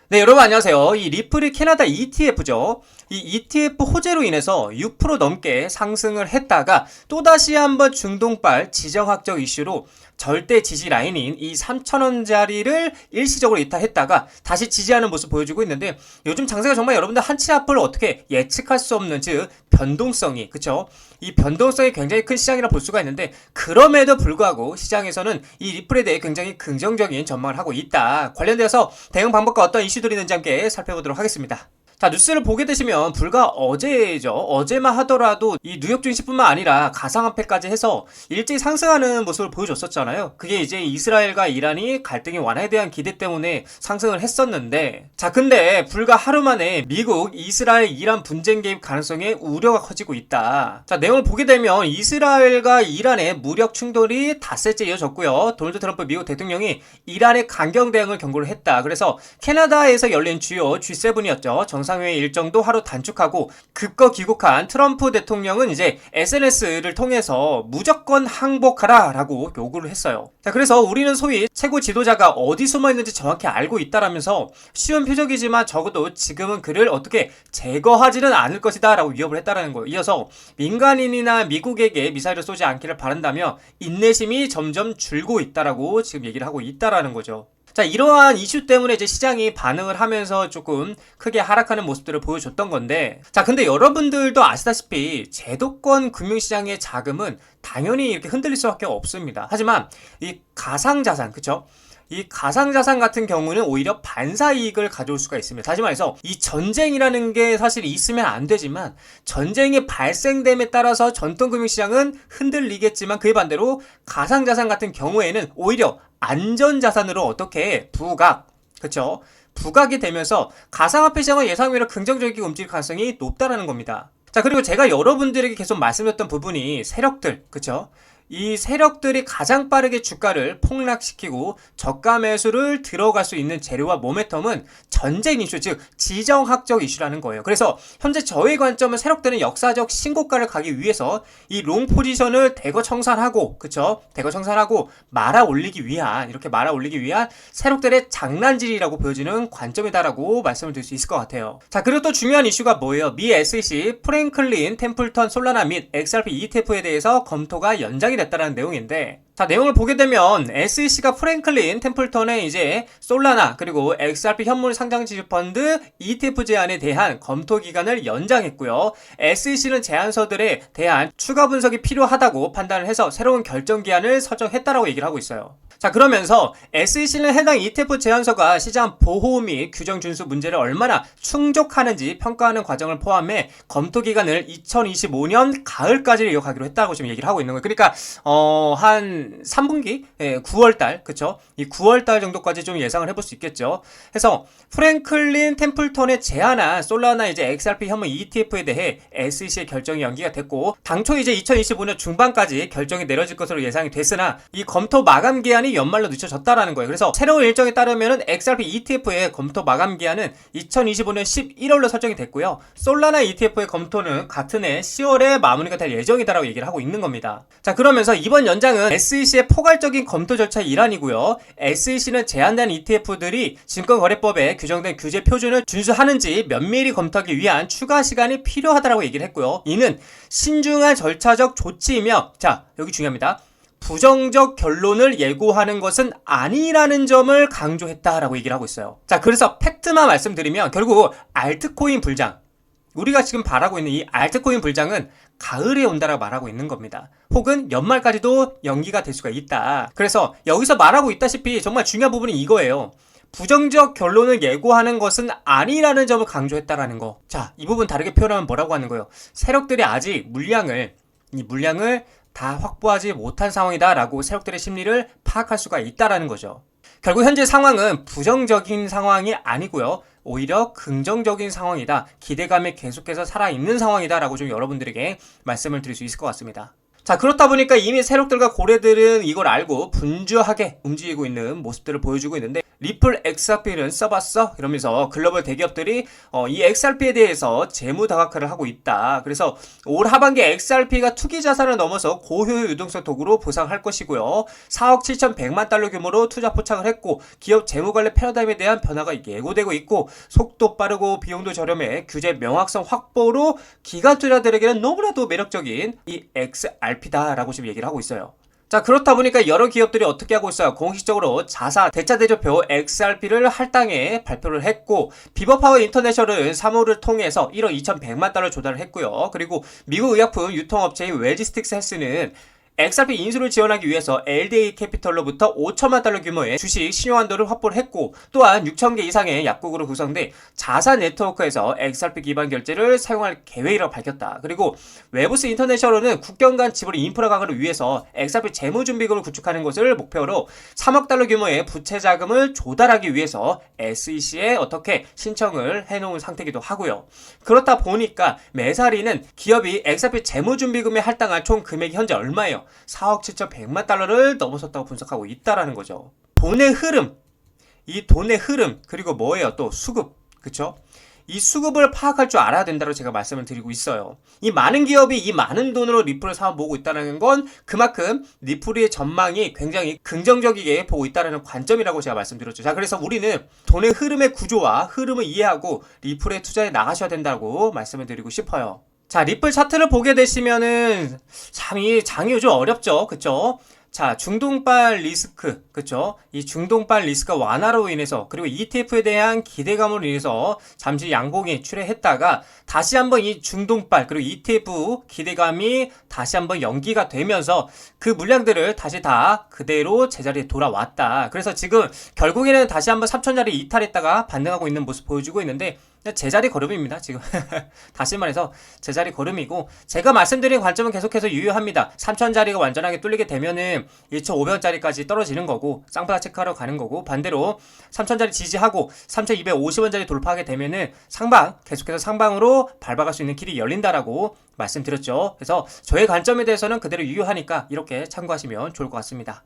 네, 여러분 안녕하세요. 이 리플이 캐나다 ETF죠. 이 ETF 호재로 인해서 6% 넘게 상승을 했다가 또다시 한번 중동발 지정학적 이슈로 절대 지지 라인인 이 3,000원짜리를 일시적으로 이탈했다가 다시 지지하는 모습 보여주고 있는데, 요즘 장세가 정말 여러분들 한치 앞을 어떻게 예측할 수 없는, 즉 변동성이, 그쵸? 이 변동성이 굉장히 큰 시장이라 볼 수가 있는데, 그럼에도 불구하고 시장에서는 이 리플에 대해 굉장히 긍정적인 전망을 하고 있다. 관련돼서 대응 방법과 어떤 이슈들이 있는지 함께 살펴보도록 하겠습니다. 자, 뉴스를 보게 되시면 불과 어제죠. 어제만 하더라도 이 뉴욕 증시뿐만 아니라 가상화폐까지 해서 일제히 상승하는 모습을 보여줬었잖아요. 그게 이제 이스라엘과 이란이 갈등의 완화에 대한 기대 때문에 상승을 했었는데, 자, 근데 불과 하루 만에 미국, 이스라엘, 이란 분쟁 개입 가능성에 우려가 커지고 있다. 자, 내용을 보게 되면 이스라엘과 이란의 무력 충돌이 닷새째 이어졌고요. 도널드 트럼프 미국 대통령이 이란의 강경 대응을 경고를 했다. 그래서 캐나다에서 열린 주요 G7이었죠. 정상회의 일정도 하루 단축하고 급거 귀국한 트럼프 대통령은 이제 SNS를 통해서 무조건 항복하라 라고 요구를 했어요. 자, 그래서 우리는 소위 최고 지도자가 어디 숨어 있는지 정확히 알고 있다라면서 쉬운 표적이지만 적어도 지금은 그를 어떻게 제거하지는 않을 것이다 라고 위협을 했다라는 거예요. 이어서 민간인이나 미국에게 미사일을 쏘지 않기를 바란다며 인내심이 점점 줄고 있다라고 지금 얘기를 하고 있다라는 거죠. 자, 이러한 이슈 때문에 이제 시장이 반응을 하면서 조금 크게 하락하는 모습들을 보여줬던 건데, 자, 근데 여러분들도 아시다시피 제도권 금융시장의 자금은 당연히 이렇게 흔들릴 수밖에 없습니다. 하지만 이 가상자산, 그쵸? 이 가상자산 같은 경우는 오히려 반사이익을 가져올 수가 있습니다. 다시 말해서 이 전쟁이라는 게 사실 있으면 안 되지만, 전쟁이 발생됨에 따라서 전통금융시장은 흔들리겠지만 그에 반대로 가상자산 같은 경우에는 오히려 안전자산으로 어떻게 부각, 그쵸? 부각이 되면서 가상화폐 시장은 예상외로 긍정적이게 움직일 가능성이 높다는 겁니다. 자, 그리고 제가 여러분들에게 계속 말씀드렸던 부분이 세력들, 그쵸? 이 세력들이 가장 빠르게 주가를 폭락시키고 저가 매수를 들어갈 수 있는 재료와 모멘텀은 전쟁 이슈, 즉 지정학적 이슈라는 거예요. 그래서 현재 저의 관점은 세력들은 역사적 신고가를 가기 위해서 이 롱 포지션을 대거 청산하고, 그쵸? 대거 청산하고 말아 올리기 위한, 이렇게 말아 올리기 위한 세력들의 장난질이라고 보여지는 관점이다라고 말씀을 드릴 수 있을 것 같아요. 자, 그리고 또 중요한 이슈가 뭐예요? 미 SEC, 프랭클린, 템플턴, 솔라나 및 XRP ETF에 대해서 검토가 연장이 됐다는 내용인데, 자, 내용을 보게 되면 SEC가 프랭클린, 템플턴의 이제 솔라나 그리고 XRP 현물 상장 지수 펀드 ETF 제안에 대한 검토 기간을 연장했고요. SEC는 제안서들에 대한 추가 분석이 필요하다고 판단을 해서 새로운 결정 기한을 설정했다라고 얘기를 하고 있어요. 자, 그러면서 SEC는 해당 ETF 제안서가 시장 보호 및 규정 준수 문제를 얼마나 충족하는지 평가하는 과정을 포함해 검토 기간을 2025년 가을까지 이어가기로 했다고 지금 얘기를 하고 있는 거예요. 그러니까 한 3분기, 9월달, 그쵸? 이 9월달 정도까지 좀 예상을 해볼 수 있겠죠. 해서 프랭클린 템플턴의 제안한 솔라나 이제 XRP 현물 ETF에 대해 SEC의 결정이 연기가 됐고, 당초 이제 2025년 중반까지 결정이 내려질 것으로 예상이 됐으나 이 검토 마감 기한이 연말로 늦춰졌다라는 거예요. 그래서 새로운 일정에 따르면은 XRP ETF의 검토 마감 기한은 2025년 11월로 설정이 됐고요. 솔라나 ETF의 검토는 같은 해 10월에 마무리가 될 예정이다라고 얘기를 하고 있는 겁니다. 자, 그러면서 이번 연장은 SEC의 포괄적인 검토 절차의 일환이고요. SEC는 제한된 ETF들이 증권거래법에 규정된 규제 표준을 준수하는지 면밀히 검토하기 위한 추가 시간이 필요하다라고 얘기를 했고요. 이는 신중한 절차적 조치이며, 자, 여기 중요합니다. 부정적 결론을 예고하는 것은 아니라는 점을 강조했다라고 얘기를 하고 있어요. 자, 그래서 팩트만 말씀드리면 결국 알트코인 불장, 우리가 지금 바라고 있는 이 알트코인 불장은 가을에 온다라고 말하고 있는 겁니다. 혹은 연말까지도 연기가 될 수가 있다. 그래서 여기서 말하고 있다시피 정말 중요한 부분이 이거예요. 부정적 결론을 예고하는 것은 아니라는 점을 강조했다라는 거. 자, 이 부분 다르게 표현하면 뭐라고 하는 거예요? 세력들이 아직 이 물량을 다 확보하지 못한 상황이다 라고 세력들의 심리를 파악할 수가 있다라는 거죠. 결국 현재 상황은 부정적인 상황이 아니고요. 오히려 긍정적인 상황이다. 기대감이 계속해서 살아있는 상황이다 라고 좀 여러분들에게 말씀을 드릴 수 있을 것 같습니다. 자, 그렇다 보니까 이미 세력들과 고래들은 이걸 알고 분주하게 움직이고 있는 모습들을 보여주고 있는데, 리플 XRP는 써봤어? 이러면서 글로벌 대기업들이 이 XRP에 대해서 재무 다각화를 하고 있다. 그래서 올 하반기에 XRP가 투기 자산을 넘어서 고효율 유동성 도구로 보상할 것이고요. 4억 7,100만 달러 규모로 투자 포착을 했고 기업 재무관리 패러다임에 대한 변화가 예고되고 있고 속도 빠르고 비용도 저렴해 규제 명확성 확보로 기관 투자들에게는 너무나도 매력적인 이 XRP다라고 지금 얘기를 하고 있어요. 자, 그렇다 보니까 여러 기업들이 어떻게 하고 있어요? 공식적으로 자사 대차 대조표 XRP를 할당에 발표를 했고 비버파워 인터내셔널은 3호를 통해서 1억 2,100만 달러 조달을 했고요. 그리고 미국 의약품 유통업체인 웨지스틱스 헬스는 XRP 인수를 지원하기 위해서 LDA 캐피털로부터 5천만 달러 규모의 주식 신용한도를 확보를 했고 또한 6천 개 이상의 약국으로 구성돼 자사 네트워크에서 XRP 기반 결제를 사용할 계획이라고 밝혔다. 그리고 웨브스 인터내셔널은 국경 간 지불 인프라 강화를 위해서 XRP 재무준비금을 구축하는 것을 목표로 3억 달러 규모의 부채 자금을 조달하기 위해서 SEC에 어떻게 신청을 해놓은 상태이기도 하고요. 그렇다 보니까 메사리는 기업이 XRP 재무준비금에 할당할 총 금액이 현재 얼마예요? 4억 7,100만 달러를 넘어섰다고 분석하고 있다라는 거죠. 돈의 흐름, 이 돈의 흐름, 그리고 뭐예요? 또 수급, 그쵸? 이 수급을 파악할 줄 알아야 된다고 제가 말씀을 드리고 있어요. 이 많은 기업이 이 많은 돈으로 리플을 사모으고 있다는 건 그만큼 리플의 전망이 굉장히 긍정적이게 보고 있다는 관점이라고 제가 말씀드렸죠. 자, 그래서 우리는 돈의 흐름의 구조와 흐름을 이해하고 리플에 투자해 나가셔야 된다고 말씀을 드리고 싶어요. 자, 리플 차트를 보게 되시면은 참 이 장이 요즘 어렵죠. 그쵸? 자, 중동발 리스크, 그쵸? 이 중동발 리스크가 완화로 인해서 그리고 ETF에 대한 기대감으로 인해서 잠시 양봉이 출회했다가 다시 한번 이 중동발 그리고 ETF 기대감이 다시 한번 연기가 되면서 그 물량들을 다시 다 그대로 제자리에 돌아왔다. 그래서 지금 결국에는 다시 한번 3천자리 이탈했다가 반등하고 있는 모습 보여주고 있는데 제자리 걸음입니다, 지금. 다시 말해서 제자리 걸음이고 제가 말씀드린 관점은 계속해서 유효합니다. 3천자리가 완전하게 뚫리게 되면은 2,500원짜리까지 떨어지는 거고 쌍바닥 체크하러 가는 거고 반대로 3천자리 지지하고 3,250원짜리 돌파하게 되면은 상방, 계속해서 상방으로 밟아갈 수 있는 길이 열린다라고 말씀드렸죠. 그래서 저의 관점에 대해서는 그대로 유효하니까 이렇게 참고하시면 좋을 것 같습니다.